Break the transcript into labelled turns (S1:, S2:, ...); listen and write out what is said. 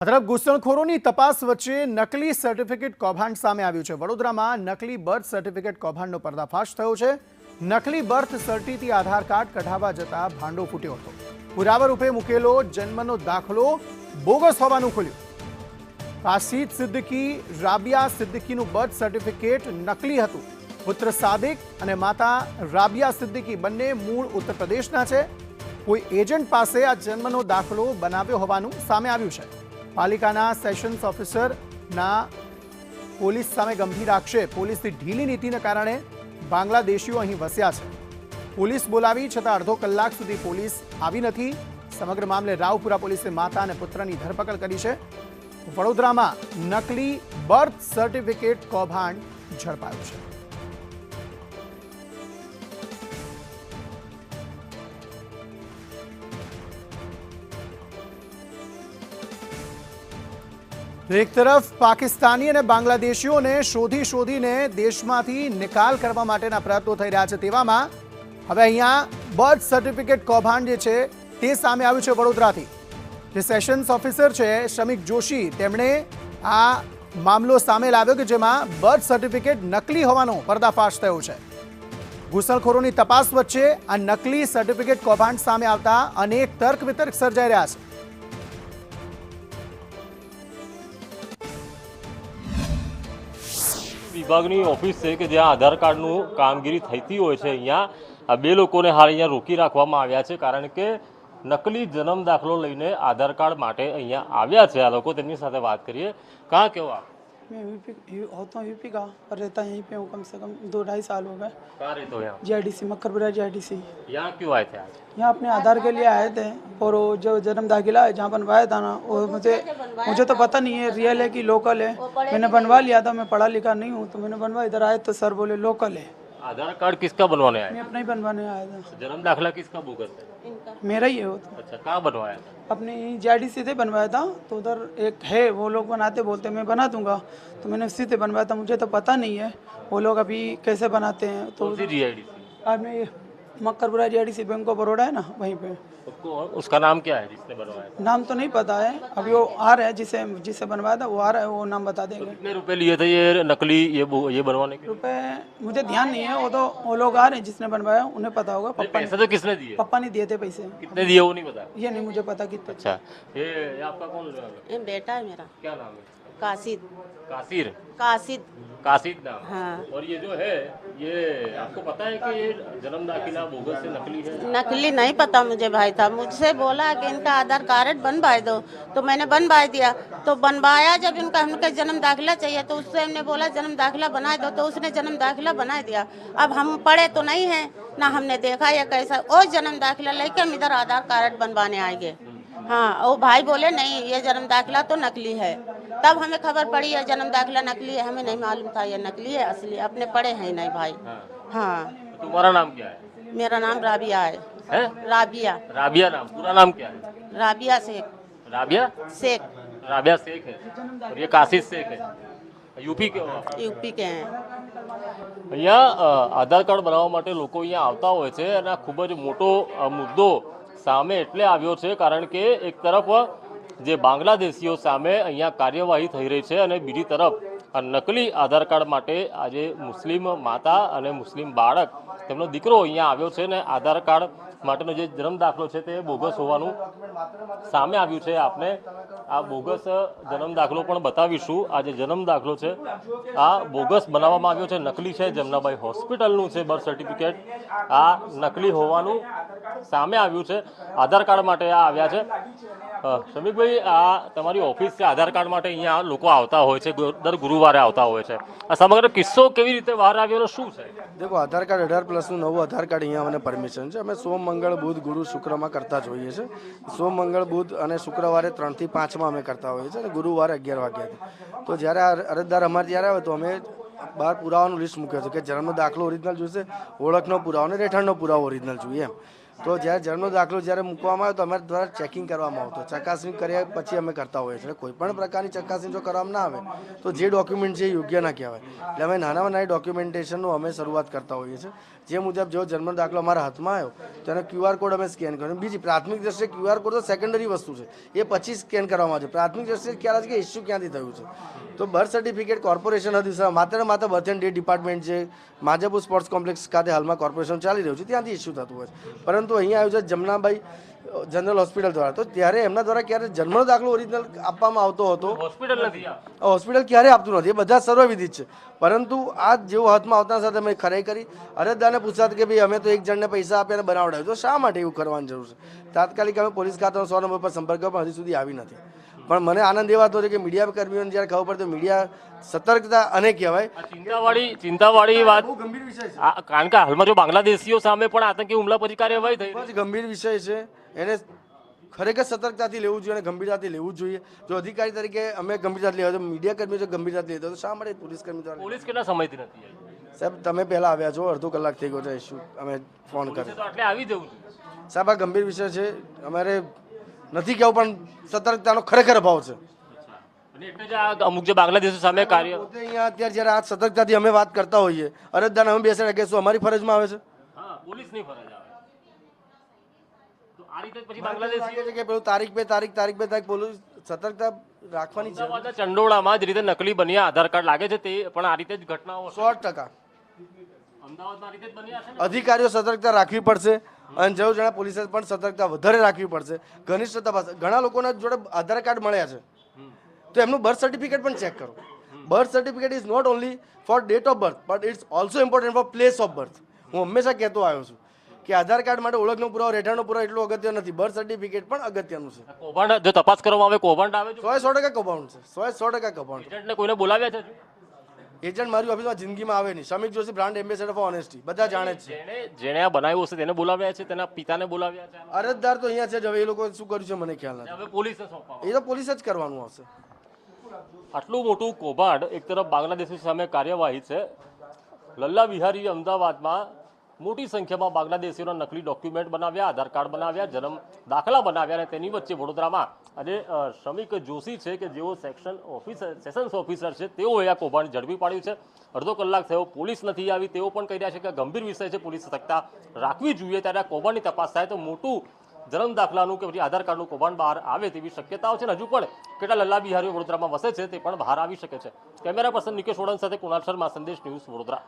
S1: તરફ ઘૂસણખોરોની તપાસ વચ્ચે નકલી સર્ટિફિકેટ કૌભાંડ સામે આવ્યું છે। વડોદરામાં નકલી બર્થ સર્ટિફિકેટ કૌભાંડનો પર્દાફાશ થયો છે। નકલી બર્થ સર્ટિથી આધાર કાર્ડ કઢાવવા જતા ભાંડો ફૂટ્યો હતો। પુરાવા રૂપે મૂકેલો જન્મનો દાખલો બોગસ હોવાનું ખુલ્યું। કાસિદ સિદ્દીકી રાબિયા સિદ્દીકીનું બર્થ સર્ટિફિકેટ નકલી હતું। પુત્ર સાદિક અને માતા રાબિયા સિદ્દીકી બંને મૂળ ઉત્તર પ્રદેશના છે। કોઈ એજન્ટ પાસે આ જન્મનો દાખલો બનાવ્યો હોવાનું સામે આવ્યું છે। પાલિકાના સેશન્સ ઓફિસરના પોલીસ સામે ગંભીર આક્ષેપ। પોલીસની ઢીલી નીતિને કારણે બાંગ્લાદેશીઓ અહીં વસ્યા છે। પોલીસ બોલાવી છતાં અડધો કલાક સુધી પોલીસ આવી નથી। સમગ્ર મામલે રાવપુરા પોલીસે માતા અને પુત્રની ધરપકડ કરી છે। વડોદરામાં નકલી બર્થ સર્ટિફિકેટ કૌભાંડ ઝડપાયું છે। एक तरफ पाकिस्तानी और बांग्लादेशीओं ने शोधी ने देश में निकाल करवा माटेना प्रयत्नो थई रह्या छे। तेवामां हवे अहींया बर्थ सर्टिफिकेट कौभांड जे छे ते सामे आव्युं छे। वडोदराथी जे सेशन्स ऑफिसर छे शमिक जोशी तेमणे आ मामलो सामे लाव्यो के जेमां बर्थ सर्टिफिकेट नकली होवानो पर्दाफाश थयो छे। घूसणखोरोनी तपास वच्चे आ नकली सर्टिफिकेट कौभांड सामे आवता अनेक तर्क वितर्क सर्जाई रह्या छे।
S2: विभागनी ऑफिस है कि ज्यां आधार कार्डनु कामगीरी थती होय छे। अहींया आ बे लोकोने हाल अहींया रोकी राखवामां आव्या छे कारण के नकली जन्म दाखलो लईने आधार कार्ड माटे अहींया आव्या छे। आ लोको तेमनी साथे वात करीए। कहाँ के हो आप?
S3: मैं होता हूँ यूपी का, पर रहता यहीं पे हूँ। कम से कम 2-2.5 साल हो गए।
S2: कहाँ रहते हो यहाँ?
S3: JIDC मक्खरपुरा JIDC।
S2: यहाँ क्यों आए थे आज?
S3: यहाँ अपने आधार के लिए आए थे और वो जो जन्म दाखिला है जहाँ बनवाया था ना, वो मुझे तो पता नहीं है रियल है कि लोकल है। मैंने बनवा लिया था, मैं पढ़ा लिखा नहीं हूँ तो मैंने बनवा। इधर आए तो सर बोले लोकल है।
S2: आधार कार्ड किसका बनवाने आए?
S3: मैं अपना ही बनवाने आया था।
S2: जन्म दाखिला किसका बोगस है?
S3: मेरा ही है वो तो।
S2: अच्छा, कहाँ बनवाया था?
S3: अपने JIDC से बनवाया था। तो उधर एक है, वो लोग बनाते बोलते मैं बना दूंगा, तो मैंने उसी से बनवाया था। मुझे तो पता नहीं है वो लोग अभी कैसे बनाते हैं। तो
S2: JIDC
S3: आपने मक्खरपुरा JIDC बैंक ऑफ बड़ौदा है ना, वहीं पे।
S2: उसका नाम क्या है जिसने बनवाया?
S3: नाम तो नहीं पता है, अभी वो आ रहा है जिसे बनवाया था वो आ रहा है, वो नाम बता देंगे।
S2: कितने रुपए लिए थे ये नकली ये बनवाने के?
S3: रुपए मुझे ध्यान नहीं है, वो तो वो लोग आ रहे हैं जिसने बनवाया उन्हें पता होगा।
S2: पैसे तो किसने दिए?
S3: पापा ने दिए थे पैसे।
S2: कितने दिए वो नहीं पता?
S3: ये नहीं मुझे पता कितने।
S2: अच्छा, ये आपका कौन है?
S4: ये बेटा है मेरा।
S2: क्या नाम है?
S4: कासिद।
S2: कासिर?
S4: कासिद।
S2: कासिद नाम।
S4: हाँ।
S2: और ये जो है ये आपको पता है कि ये जन्म दाखिला बोगस से नकली है?
S4: नकली नहीं पता मुझे भाई था, मुझसे बोला कि इनका आधार कार्ड बनवाए दो, तो मैंने बनवा दिया। तो बनवाया जब इनका हमको जन्म दाखिला चाहिए तो उससे हमने बोला जन्म दाखिला बना दो, तो उसने जन्म दाखिला बना दिया। अब हम पढ़े तो नहीं है ना, हमने देखा या कैसा, और जन्म दाखिला लेके हम इधर आधार कार्ड बनवाने आएंगे। हाँ, वो भाई बोले नहीं ये जन्म दाखिला तो नकली है। तब हमें खबर पड़ी है जन्म दाखिला नकली है, हमें नहीं मालूम था ये नकली है असली। अपने पढ़े हैं नहीं भाई। हाँ।
S2: तो तुम्हारा नाम क्या है?
S4: मेरा नाम राबिया है। राबिया।
S2: राबिया नाम, पूरा नाम क्या है?
S4: राबिया शेख।
S2: राबिया
S4: शेख।
S2: राबिया शेख है और ये कासिद शेख है। यूपी के हो आप?
S4: यूपी के हैं।
S2: અહીંયા આધાર કાર્ડ બનાવવા માટે લોકો અહીંયા આવતા હોય છે અને આ ખૂબ જ મોટો મુદ્દો સામે એટલે આવ્યો છે કારણ કે એક તરફ જે બાંગ્લાદેશીઓ સામે અહીંયા કાર્યવાહી થઈ રહી છે અને બીજી તરફ આ નકલી આધાર કાર્ડ માટે આજે મુસ્લિમ માતા અને મુસ્લિમ બાળક તેમનો દીકરો અહીંયા આવ્યો છે અને આધાર કાર્ડ માટેનો જે જન્મ દાખલો છે તે બોગસ હોવાનું સામે આવ્યું છે। આપને આ બોગસ જન્મ દાખલો પણ બતાવીશું। આ જે જન્મ દાખલો છે આ બોગસ બનાવવામાં આવ્યો છે, નકલી છે। જમનાબાઈ હોસ્પિટલનું છે બર્થ સર્ટિફિકેટ, આ નકલી હોવાનું સામે આવ્યું છે। આધાર કાર્ડ માટે આ આવ્યા છે। શમિકભાઈ, આ તમારી ઓફિસ છે, આધાર કાર્ડ માટે અહીંયા લોકો આવતા હોય છે, દર ગુરુવારે આવતા હોય છે। આ સમગ્ર કિસ્સો કેવી રીતે બહાર આવ્યો, શું છે?
S5: देखो आधार कार्ड 18+ नवुं आधार कार्ड अहींया अमने परमिशन है। अमे सोम मंगल बुध गुरु शुक्र में करता जोईए छे। सोम मंगल बुध और शुक्रवारे 3 થી 5 में अमे करता होईए छे, गुरुवारे 11 वाग्याथी। तो ज्यारे अरजदार अमारे त्यारे आवे तो अमे बार पुरावानुं लिस्ट मूक्यो छे कि जन्म दाखलो ओरिजिनल जोईशे, ओळखनो पुरावो ने રહેઠાણનો पुरावो ओरिजिनल जोईए एम। તો જ્યારે જન્મનો દાખલો જ્યારે મૂકવામાં આવે તો અમારા દ્વારા ચેકિંગ કરવામાં આવતું, ચકાસણી કર્યા પછી અમે કરતા હોઈએ છીએ. કોઈ પણ પ્રકારની ચકાસણી જો કરવામાં ના આવે તો જે ડોક્યુમેન્ટ છે એ યોગ્ય ના કહેવાય. એટલે અમે નાનામાં નાની ડોક્યુમેન્ટેશનનું અમે શરૂઆત કરતા હોઈએ છીએ. જે મુજબ જો જન્મનો દાખલો અમારા હાથમાં આવ્યો તો એનો QR કોડ અમે સ્કેન કર્યો. બીજી પ્રાથમિક દ્રષ્ટિએ QR કોડ તો સેકન્ડરી વસ્તુ છે, એ પછી સ્કેન કરવામાં આવે છે. પ્રાથમિક દ્રષ્ટિએ ખ્યાલ આવે છે કે ઇસ્યુ ક્યાંથી થયું છે. તો બર્થ સર્ટિફિકેટ કોર્પોરેશન હતું, માત્ર માત્ર બર્થ એન્ડ ડેટ ડિપાર્ટમેન્ટ છે, માજાપુર સ્પોર્ટ્સ કોમ્પ્લેક્સ ખાતે હાલમાં કોર્પોરેશન ચાલી રહ્યું છે, ત્યાંથી ઇસ્યુ થતું હોય છે. પરંતુ અહીંયા આવ્યું છે જમનાભાઈ જનરલ હોસ્પિટલ દ્વારા, તો ત્યારે એમના દ્વારા ક્યારે જન્મનો દાખલો ઓરિજિનલ આપવામાં આવતો હતો?
S2: હોસ્પિટલ નથી.
S5: હોસ્પિટલ ક્યારે આપતું નથી, એ બધા સર્વવિદિત છે. પરંતુ આ જેવો હાથમાં આવતા સાથે અમે ખરાઈ કરી, અરજદારને પૂછતા કે ભાઈ અમે તો એક જણને પૈસા આપ્યા અને બનાવડાવ્યું, તો શા માટે એવું કરવાની જરૂર છે? તાત્કાલિક અમે પોલીસ ખાતાનો 100 નંબર પર સંપર્ક કર્યો, પણ હજી સુધી આવી નથી. પણ મને આનંદ એ વાતો છે કે મીડિયા કર્મીઓને જ્યારે ખબર પડે તો મીડિયા સતર્કતા અને કહેવાય
S2: ચિંતાવાળી વાત,
S5: બહુ ગંભીર વિષય છે.
S2: કારણ કે હાલમાં જો બાંગ્લાદેશીઓ સામે પણ આતંકી હુમલા પછી કાર્યવાહી થઈ,
S5: ખૂબ જ ગંભીર વિષય છે. એને ખરેખર સતર્કતાથી લેવું જોઈએ અને ગંભીરતાથી લેવું જોઈએ. જો અધિકારી તરીકે અમે ગંભીરતાથી લેવા, તો મીડિયા કર્મીઓ જો ગંભીરતાથી લેતા તો શા માટે પોલીસ કર્મી દ્વારા?
S2: પોલીસ કેટલા સમયથી નથી આવી?
S5: સાહેબ તમે પહેલા આવ્યા છો, અડધો કલાક થઈ ગયો છે ઇસ્યુ અમે ફોન કર્યો.
S2: તો એટલે આવી જવું જોઈએ
S5: સાહેબ આ ગંભીર વિષય છે, અમારે નથી કહેવું પણ સતર્કતાનો ખરેખર અભાવ છે.
S2: અને એટલે જ આ અમુક જે બાંગ્લાદેશી સામે કાર્ય,
S5: પોતે અહીંયા અત્યારે જ્યારે આ સતર્કતાથી અમે વાત કરતા હોઈએ, અરજદારને અમે બેસાડે કે શું અમારી ફરજમાં આવે છે?
S2: હા, પોલીસની ફરજ આવે. તો આ રીતે પછી
S5: લાગે
S2: બાંગ્લાદેશી
S5: છે કે પેલું તારીખ બે તારીખ પોલીસ સતર્કતા રાખવાની છે.
S2: અમદાવાદના ચંડોળામાં જ રીતે નકલી બન્યા આધાર કાર્ડ લાગે છે, તે પણ આ રીતે જ ઘટનાઓ
S5: 100%
S2: અમદાવાદમાં આ રીતે જ બન્યા છે ને?
S5: અધિકારીઓ સતર્કતા રાખવી પડશે અને જરૂર જણા પોલીસે પણ સતર્કતા વધારે રાખવી પડશે. ઘનિષ્ઠ તપાસ, ઘણા લોકોના જોડે આધાર કાર્ડ મળ્યા છે તો એમનું બર્થ સર્ટિફિકેટ પણ ચેક કરો. Birth certificate is not only for date of birth but it's also important for place of birth. હું હંમેશા કહેતો આવ્યો છું કે આધાર કાર્ડ માટે ઓળખનો પુરાવો, રહેઠાણનો પુરાવો એટલું અગત્ય નથી, બર્થ સર્ટિફિકેટ પણ અગત્યનું છે.
S2: કૌભાંડ જો તપાસ કરવામાં આવે, કૌભાંડ આવે છે,
S5: 100% કૌભાંડ છે, 100% કૌભાંડ.
S2: એજન્ટને કોઈને બોલાવ્યા છે?
S5: એજન્ટ મારી ઓફિસમાં જિંદગીમાં આવે નહીં. Samik Joshi brand ambassador for honesty, બધા જાણે જ છે.
S2: જેણે આ બનાવ્યું હશે તેને બોલાવ્યા છે, તેના પિતાને બોલાવ્યા છે?
S5: અરજદાર તો અહીંયા છે જ, હવે એ લોકો શું કર્યું છે મને ખ્યાલ નથી.
S2: હવે પોલીસને સોંપવામાં
S5: એ તો પોલીસ જ કરવાનું આવશે.
S2: આટલું મોટું કૌભાંડ, એક તરફ બાંગ્લાદેશી સામે કાર્યવાહી છે, લલ્લા વિહારી અમદાવાદમાં મોટી સંખ્યામાં બાંગ્લાદેશીઓના નકલી ડોક્યુમેન્ટ બનાવ્યા, આધાર કાર્ડ બનાવ્યા, જન્મ દાખલા બનાવ્યા, અને તેની વચ્ચે વડોદરામાં અને શ્રમિક જોશી છે કે જેઓ સેશન્સ ઓફિસર છે, તેઓએ આ કૌભાંડ ઝડપી પાડ્યું છે. અડધો કલાક થયો, પોલીસ નથી આવી. તેઓ પણ કહી રહ્યા છે કે ગંભીર વિષય છે, પોલીસ સતર્કતા રાખવી જોઈએ. ત્યારે આ કૌભાંડની તપાસ થાય તો મોટું જન્મ દાખલાનું કે પછી આધાર કાર્ડનું કૌભાંડ બહાર આવે તેવી શક્યતાઓ છે. હજુ પણ કેટલા લલ્લા બિહારીઓ વડોદરામાં વસે છે તે પણ બહાર આવી શકે છે. કેમેરા પર્સન નિકેશ ઓડન સાથે કુણાલ શર્મા, સંદેશ ન્યૂઝ, વડોદરા.